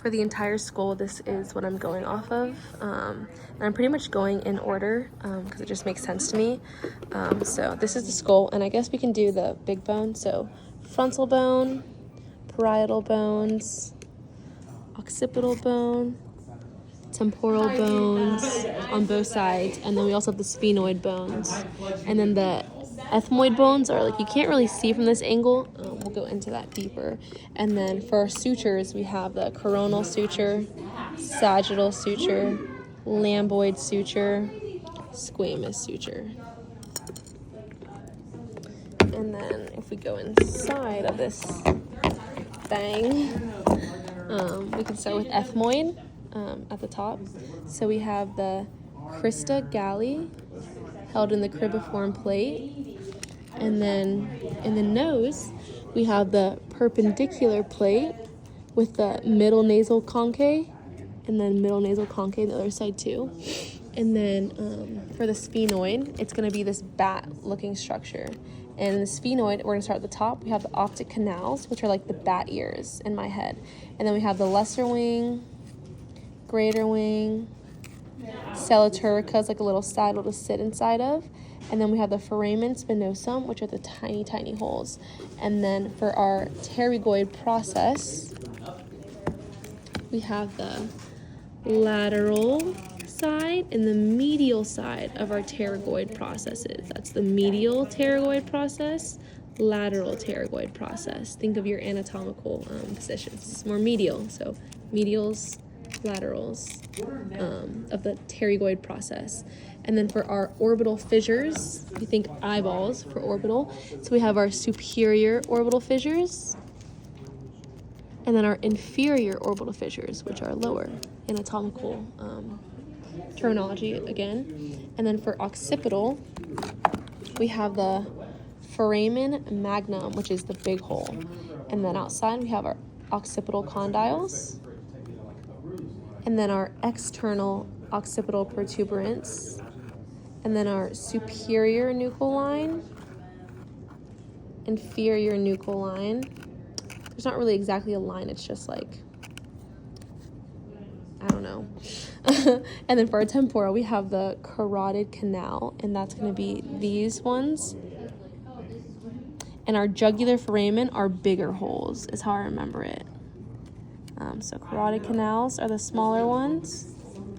for the entire skull, this is what I'm going off of. And I'm pretty much going in order because it just makes sense to me. So this is the skull, and I guess we can do the big bone. So frontal bone, parietal bones, occipital bone, temporal bones on both sides, and then we also have the sphenoid bones. And then the ethmoid bones are like, you can't really see from this angle. We'll go into that deeper. And then for our sutures, we have the coronal suture, sagittal suture, lambdoid suture, squamous suture. And then if we go inside of this thing, we can start with ethmoid at the top. So we have the crista galli held in the cribriform plate. And then in the nose, we have the perpendicular plate with the middle nasal conchae, and then middle nasal conchae on the other side too. And then for the sphenoid, it's going to be this bat-looking structure. And in the sphenoid, we're going to start at the top. We have the optic canals, which are like the bat ears in my head. And then we have the lesser wing, greater wing, sella turrica is like a little saddle to sit inside of. And then we have the foramen spinosum, which are the tiny, tiny holes. And then for our pterygoid process, we have the lateral side and the medial side of our pterygoid processes. That's the medial pterygoid process, lateral pterygoid process. Think of your anatomical positions. It's more medial, so medials, laterals of the pterygoid process. And then for our orbital fissures, you think eyeballs for orbital. So we have our superior orbital fissures, and then our inferior orbital fissures, which are lower, anatomical terminology again. And then for occipital, we have the foramen magnum, which is the big hole. And then outside we have our occipital condyles, and then our external occipital protuberance, and then our superior nuchal line, inferior nuchal line. There's not really exactly a line, it's just like, I don't know. And then for our temporal, we have the carotid canal, and that's going to be these ones. And our jugular foramen are bigger holes, is how I remember it. So carotid canals are the smaller ones.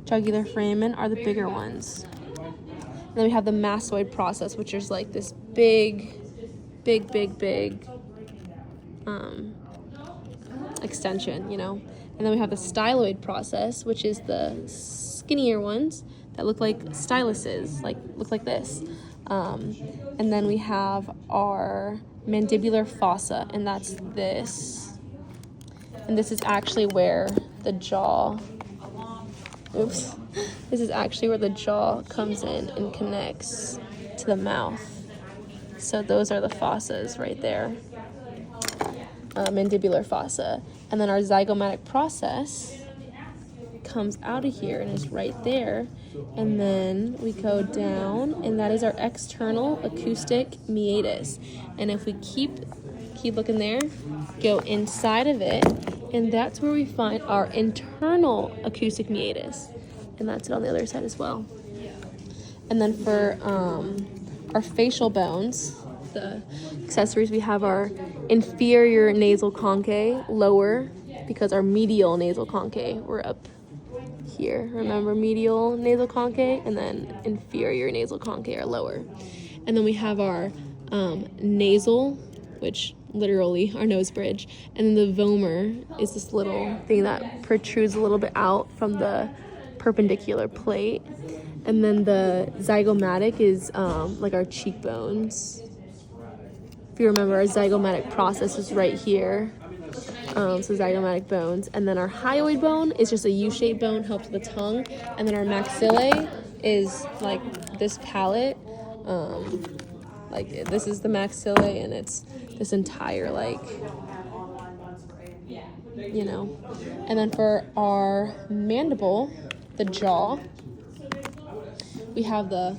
Jugular foramen are the bigger ones. And then we have the massoid process, which is like this big extension, you know. And then we have the styloid process, which is the skinnier ones that look like styluses, look like this. And then we have our mandibular fossa, and that's this. And this is actually where the jaw, this is actually where the jaw comes in and connects to the mouth. So those are the fossas right there, mandibular fossa. And then our zygomatic process comes out of here and is right there. And then we go down, and that is our external acoustic meatus. And if we keep looking there, go inside of it, and that's where we find our internal acoustic meatus. And that's it on the other side as well. And then for our facial bones, the accessories, we have our inferior nasal conchae, lower, because our medial nasal conchae were up here. Remember, medial nasal conchae, and then inferior nasal conchae are lower. And then we have our nasal, which literally our nose bridge, and then the vomer is this little thing that protrudes a little bit out from the perpendicular plate. And then the zygomatic is like our cheekbones. If you remember, our zygomatic process is right here. So zygomatic bones. And then our hyoid bone is just a U-shaped bone, helps with the tongue. And then our maxillae is like this palate. Like this is the maxillae, and it's this entire, like, you know. And then for our mandible, the jaw, we have the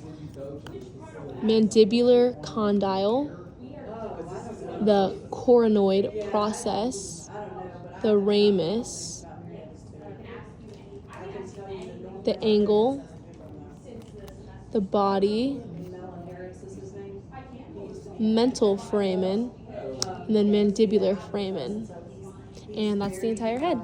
mandibular condyle, the coronoid process, the ramus, the angle, the body, mental foramen, and then mandibular foramen. And that's the entire head.